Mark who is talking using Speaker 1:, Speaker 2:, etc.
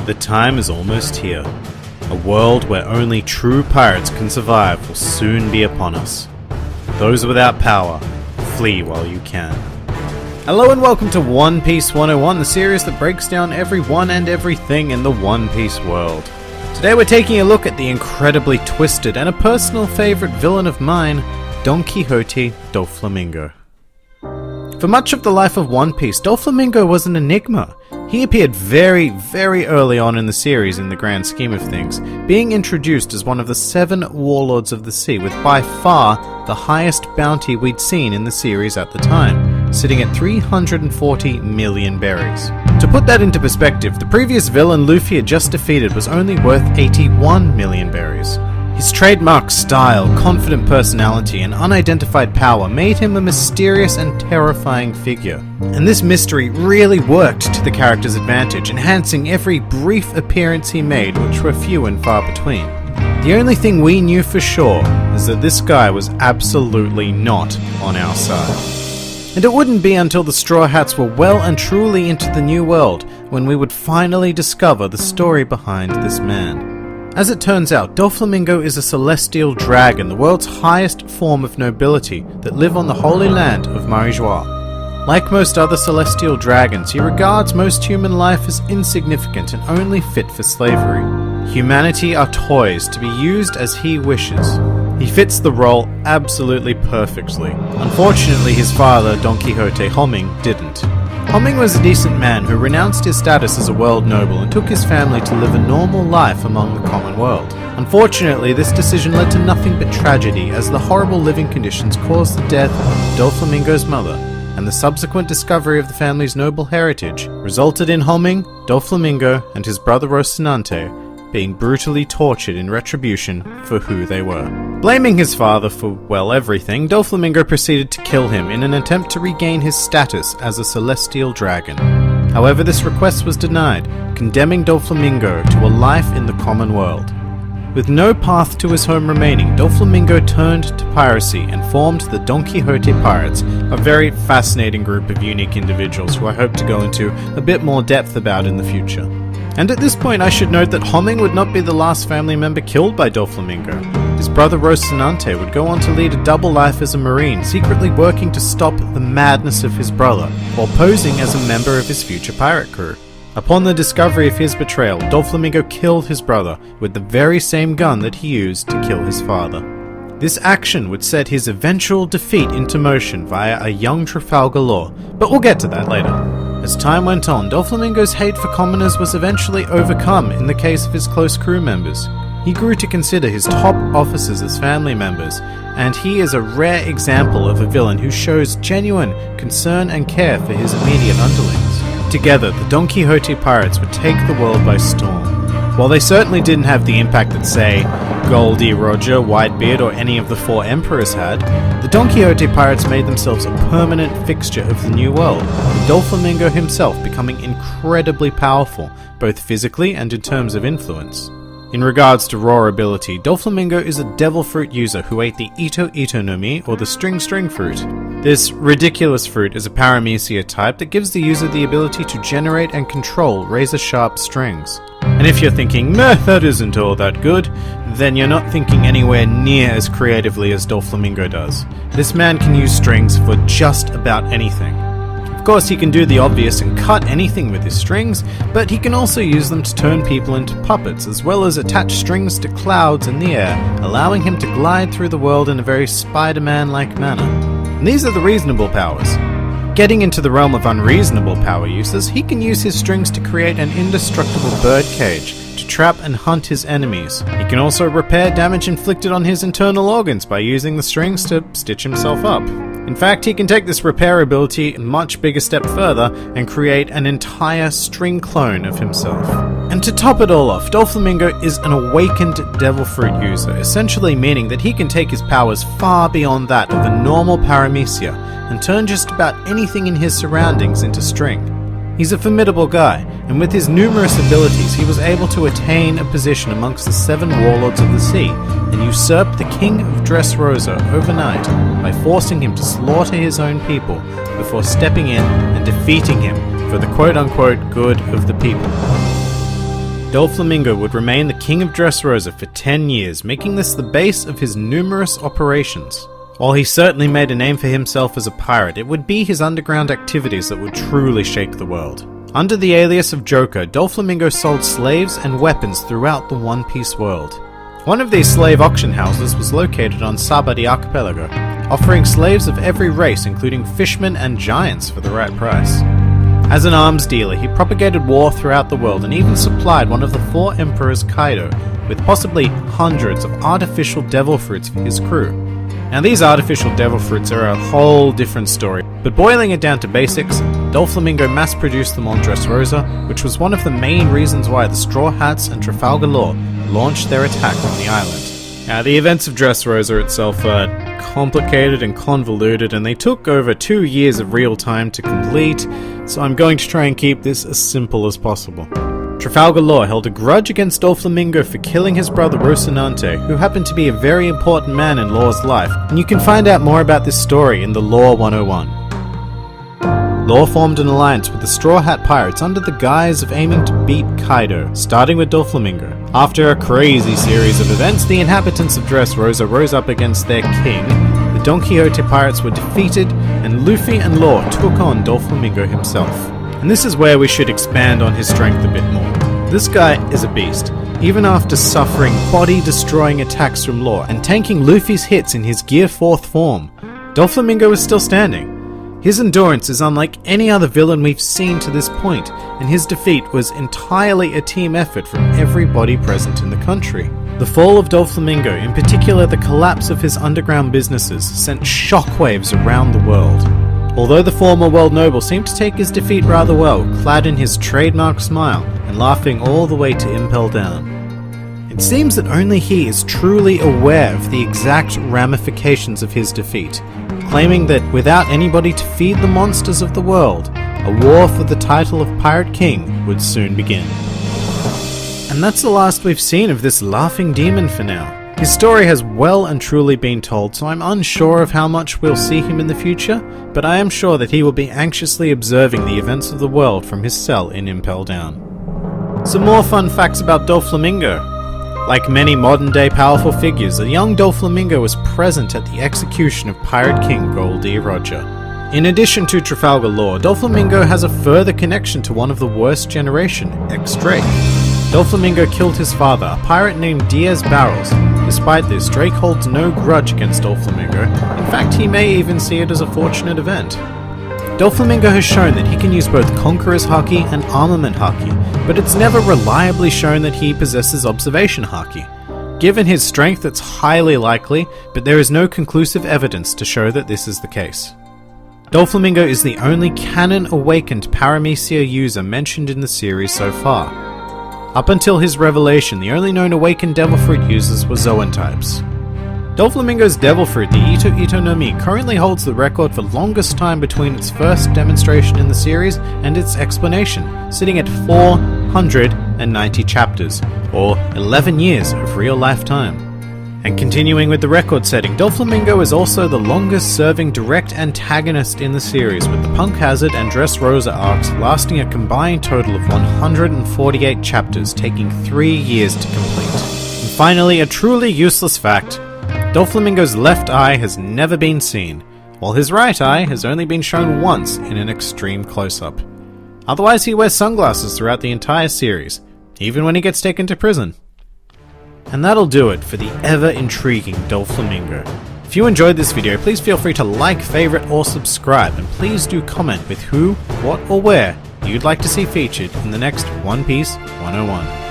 Speaker 1: The time is almost here. A world where only true pirates can survive will soon be upon us. Those without power, flee while you can. Hello and welcome to One Piece 101, the series that breaks down everyone and everything in the One Piece world. Today we're taking a look at the incredibly twisted and a personal favourite villain of mine, Don Quixote Doflamingo. For much of the life of One Piece, Doflamingo was an enigma. He appeared very, very early on in the series in the grand scheme of things, being introduced as one of the 7 warlords of the sea with by far the highest bounty we'd seen in the series at the time, sitting at 340 million berries. To put that into perspective, the previous villain Luffy had just defeated was only worth 81 million berries. His trademark style, confident personality, and unidentified power made him a mysterious and terrifying figure. And this mystery really worked to the character's advantage, enhancing every brief appearance he made, which were few and far between. The only thing we knew for sure is that this guy was absolutely not on our side. And it wouldn't be until the Straw Hats were well and truly into the New World when we would finally discover the story behind this man. As it turns out, Doflamingo is a celestial dragon, the world's highest form of nobility, that live on the holy land of Marijois. Like most other celestial dragons, he regards most human life as insignificant and only fit for slavery. Humanity are toys to be used as he wishes. He fits the role absolutely perfectly. Unfortunately, his father, Don Quixote Homing, didn't. Homing was a decent man who renounced his status as a world noble and took his family to live a normal life among the common world. Unfortunately, this decision led to nothing but tragedy, as the horrible living conditions caused the death of Doflamingo's mother, and the subsequent discovery of the family's noble heritage resulted in Homing, Doflamingo, and his brother Rocinante being brutally tortured in retribution for who they were. Blaming his father for, well, everything, Doflamingo proceeded to kill him in an attempt to regain his status as a celestial dragon. However, this request was denied, condemning Doflamingo to a life in the common world. With no path to his home remaining, Doflamingo turned to piracy and formed the Don Quixote Pirates, a very fascinating group of unique individuals who I hope to go into a bit more depth about in the future. And at this point I should note that Homing would not be the last family member killed by Doflamingo. His brother Rocinante would go on to lead a double life as a marine, secretly working to stop the madness of his brother, while posing as a member of his future pirate crew. Upon the discovery of his betrayal, Doflamingo killed his brother with the very same gun that he used to kill his father. This action would set his eventual defeat into motion via a young Trafalgar Law, but we'll get to that later. As time went on, Doflamingo's hate for commoners was eventually overcome in the case of his close crew members. He grew to consider his top officers as family members, and he is a rare example of a villain who shows genuine concern and care for his immediate underlings. Together, the Don Quixote Pirates would take the world by storm. While they certainly didn't have the impact that, say, Goldie Roger, Whitebeard, or any of the 4 emperors had, the Don Quixote Pirates made themselves a permanent fixture of the New World, with Doflamingo himself becoming incredibly powerful, both physically and in terms of influence. In regards to raw ability, Doflamingo is a devil fruit user who ate the Ito Ito no Mi, or the string fruit. This ridiculous fruit is a paramecia type that gives the user the ability to generate and control razor-sharp strings. And if you're thinking, meh, that isn't all that good, then you're not thinking anywhere near as creatively as Doflamingo does. This man can use strings for just about anything. Of course, he can do the obvious and cut anything with his strings, but he can also use them to turn people into puppets, as well as attach strings to clouds in the air, allowing him to glide through the world in a very Spider-Man-like manner. And these are the reasonable powers. Getting into the realm of unreasonable power uses, he can use his strings to create an indestructible bird cage to trap and hunt his enemies. He can also repair damage inflicted on his internal organs by using the strings to stitch himself up. In fact, he can take this repair ability a much bigger step further and create an entire string clone of himself. And to top it all off, Doflamingo is an awakened devil fruit user, essentially meaning that he can take his powers far beyond that of a normal paramecia and turn just about anything in his surroundings into string. He's a formidable guy, and with his numerous abilities he was able to attain a position amongst the 7 warlords of the sea and usurp the king of Dressrosa overnight by forcing him to slaughter his own people before stepping in and defeating him for the quote-unquote good of the people. Doflamingo would remain the king of Dressrosa for 10 years, making this the base of his numerous operations. While he certainly made a name for himself as a pirate, it would be his underground activities that would truly shake the world. Under the alias of Joker, Doflamingo sold slaves and weapons throughout the One Piece world. One of these slave auction houses was located on Sabadi Archipelago, offering slaves of every race including fishmen and giants for the right price. As an arms dealer, he propagated war throughout the world and even supplied one of the 4 emperors, Kaido, with possibly hundreds of artificial devil fruits for his crew. Now these artificial devil fruits are a whole different story, but boiling it down to basics, Doflamingo mass-produced them on Dressrosa, which was one of the main reasons why the Straw Hats and Trafalgar Law launched their attack on the island. Now the events of Dressrosa itself are complicated and convoluted, and they took over 2 years of real time to complete, so I'm going to try and keep this as simple as possible. Trafalgar Law held a grudge against Doflamingo for killing his brother Rocinante, who happened to be a very important man in Law's life, and you can find out more about this story in the Law 101. Law formed an alliance with the Straw Hat Pirates under the guise of aiming to beat Kaido, starting with Doflamingo. After a crazy series of events, the inhabitants of Dressrosa rose up against their king, the Don Quixote pirates were defeated, and Luffy and Law took on Doflamingo himself. And this is where we should expand on his strength a bit more. This guy is a beast. Even after suffering body-destroying attacks from Law and tanking Luffy's hits in his Gear 4th form, Doflamingo is still standing. His endurance is unlike any other villain we've seen to this point, and his defeat was entirely a team effort from everybody present in the country. The fall of Doflamingo, in particular the collapse of his underground businesses, sent shockwaves around the world. Although the former world noble seemed to take his defeat rather well, clad in his trademark smile and laughing all the way to Impel Down. It seems that only he is truly aware of the exact ramifications of his defeat, claiming that without anybody to feed the monsters of the world, a war for the title of Pirate King would soon begin. And that's the last we've seen of this laughing demon for now. His story has well and truly been told, so I'm unsure of how much we'll see him in the future, but I am sure that he will be anxiously observing the events of the world from his cell in Impel Down. Some more fun facts about Doflamingo. Like many modern-day powerful figures, a young Doflamingo was present at the execution of Pirate King Gol D. Roger. In addition to Trafalgar Law, Doflamingo has a further connection to one of the worst generation, X-Drake. Doflamingo killed his father, a pirate named Diaz Barrels. Despite this, Drake holds no grudge against Doflamingo. In fact, he may even see it as a fortunate event. Doflamingo has shown that he can use both Conqueror's Haki and Armament Haki, but it's never reliably shown that he possesses Observation Haki. Given his strength, it's highly likely, but there is no conclusive evidence to show that this is the case. Doflamingo is the only canon-awakened Paramecia user mentioned in the series so far. Up until his revelation, the only known awakened Devil Fruit users were Zoan types. Doflamingo's Devil Fruit, the Ito Ito no Mi, currently holds the record for longest time between its first demonstration in the series and its explanation, sitting at 490 chapters, or 11 years of real-life time. And continuing with the record setting, Doflamingo is also the longest serving direct antagonist in the series, with the Punk Hazard and Dressrosa arcs lasting a combined total of 148 chapters, taking 3 years to complete. And finally, a truly useless fact: Doflamingo's left eye has never been seen, while his right eye has only been shown once in an extreme close-up. Otherwise, he wears sunglasses throughout the entire series, even when he gets taken to prison. And that'll do it for the ever-intriguing Doflamingo. If you enjoyed this video, please feel free to like, favorite, or subscribe, and please do comment with who, what, or where you'd like to see featured in the next One Piece 101.